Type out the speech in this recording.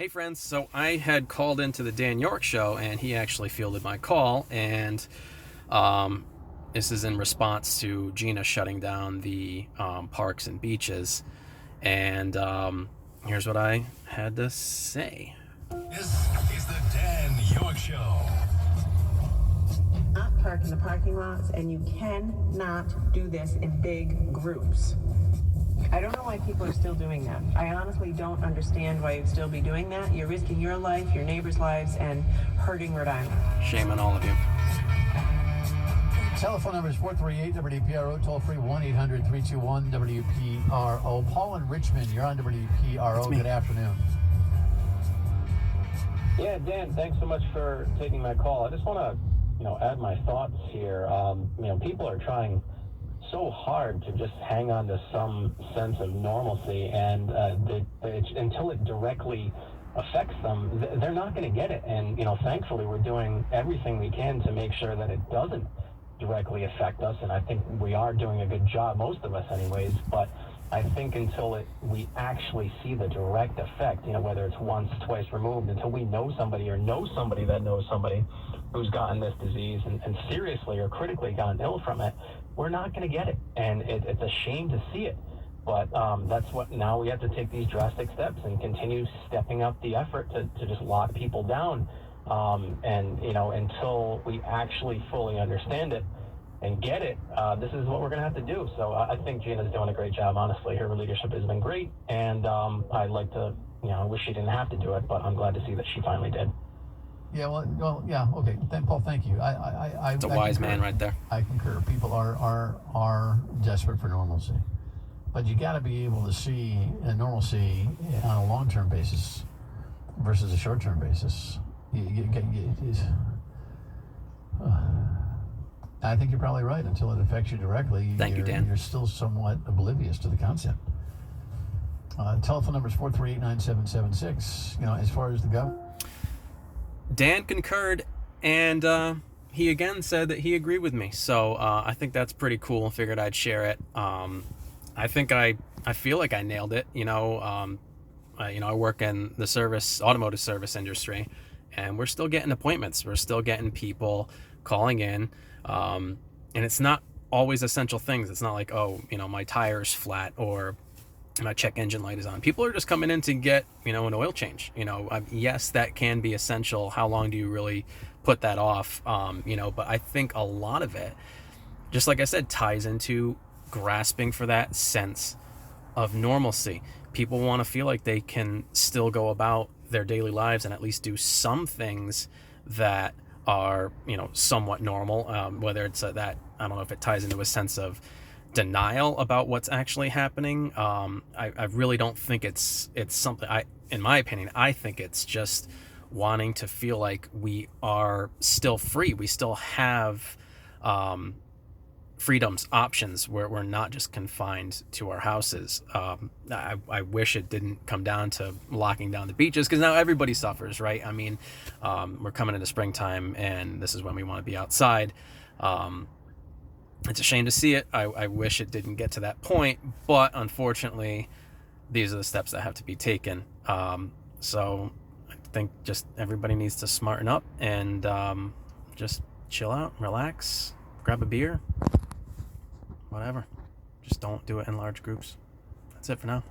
Hey friends, so I had called into the Dan Yorke show and he actually fielded my call, and this is in response to Gina shutting down the parks and beaches, and here's what I had to say. This is the Dan Yorke Show. Not park in the parking lots, and you cannot do this in big groups. I don't know why people are still doing that. I honestly don't understand why you'd still be doing that. You're risking your life, your neighbors' lives, and hurting Rhode Island. Shame on all of you. Telephone number is 438 WPRO, toll free 1-800-321 WPRO. Paul in Richmond, you're on WPRO. Good afternoon. Yeah, Dan, thanks so much for taking my call. I just want to, add my thoughts here. People are trying so hard to just hang on to some sense of normalcy, and until it directly affects them, they're not going to get it. And, thankfully, we're doing everything we can to make sure that it doesn't directly affect us, and I think we are doing a good job, most of us anyways, but I think until we actually see the direct effect, whether it's once, twice removed, until we know somebody or know somebody that knows somebody who's gotten this disease and seriously or critically gotten ill from it, we're not going to get it. And it's a shame to see it. But that's what now we have to take these drastic steps and continue stepping up the effort to just lock people down. Until we actually fully understand it and get it, this is what we're going to have to do. So I think Gina's doing a great job, honestly. Her leadership has been great. And I'd like to, I wish she didn't have to do it, but I'm glad to see that she finally did. Yeah, well, yeah, okay. Paul, thank you. It's a wise man right there. I concur. People are desperate for normalcy, but you got to be able to see a normalcy on a long-term basis versus a short-term basis. I think you're probably right. Until it affects you directly, Thank you, Dan. You're still somewhat oblivious to the concept. Telephone number is 438-9776. As far as the go. Dan concurred, and he again said that he agreed with me. So I think that's pretty cool. Figured I'd share it. I think I feel like I nailed it. I work in the automotive service industry, and we're still getting appointments. We're still getting people calling in, and it's not always essential things. It's not like, my tire's flat or my check engine light is on. People are just coming in to get, an oil change. Yes, that can be essential. How long do you really put that off? But I think a lot of it, just like I said, ties into grasping for that sense of normalcy. People want to feel like they can still go about their daily lives and at least do some things that are, somewhat normal. Whether it's that, I don't know if it ties into a sense of denial about what's actually happening. I really don't think it's something. In my opinion, I think it's just wanting to feel like we are still free. We still have freedoms, options, where we're not just confined to our houses. I wish it didn't come down to locking down the beaches, because now everybody suffers, right? I mean, we're coming into springtime, and this is when we want to be outside. It's a shame to see it. I wish it didn't get to that point, but unfortunately, these are the steps that have to be taken. So I think just everybody needs to smarten up and just chill out, relax, grab a beer, whatever. Just don't do it in large groups. That's it for now.